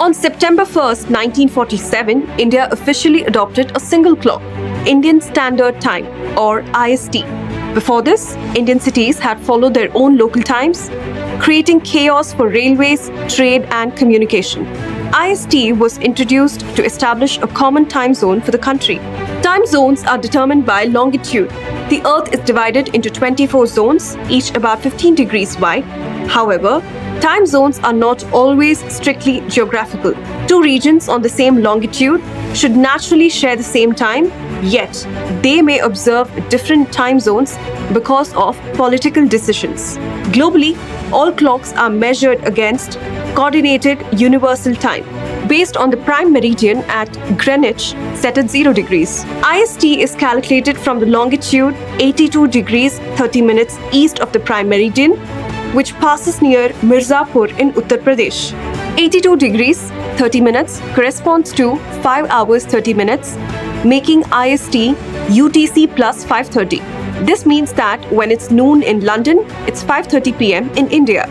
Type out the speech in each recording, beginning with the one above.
On September 1st, 1947, India officially adopted a single clock, Indian Standard Time, or IST. Before this, Indian cities had followed their own local times, creating chaos for railways, trade, and communication. IST was introduced to establish a common time zone for the country. Time zones are determined by longitude. The Earth is divided into 24 zones, each about 15 degrees wide. However, time zones are not always strictly geographical. Two regions on the same longitude should naturally share the same time, yet they may observe different time zones because of political decisions. Globally, all clocks are measured against coordinated universal time, based on the prime meridian at Greenwich, set at 0 degrees. IST is calculated from the longitude 82 degrees 30 minutes east of the prime meridian, which passes near Mirzapur in Uttar Pradesh. 82 degrees 30 minutes corresponds to 5 hours 30 minutes, making IST UTC plus 5:30. This means that when it's noon in London, it's 5:30 p.m. in India.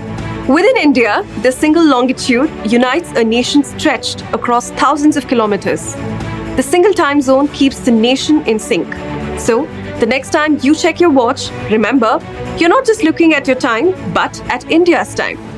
Within India, the single longitude unites a nation stretched across thousands of kilometers. The single time zone keeps the nation in sync. So, the next time you check your watch, remember, you're not just looking at your time, but at India's time.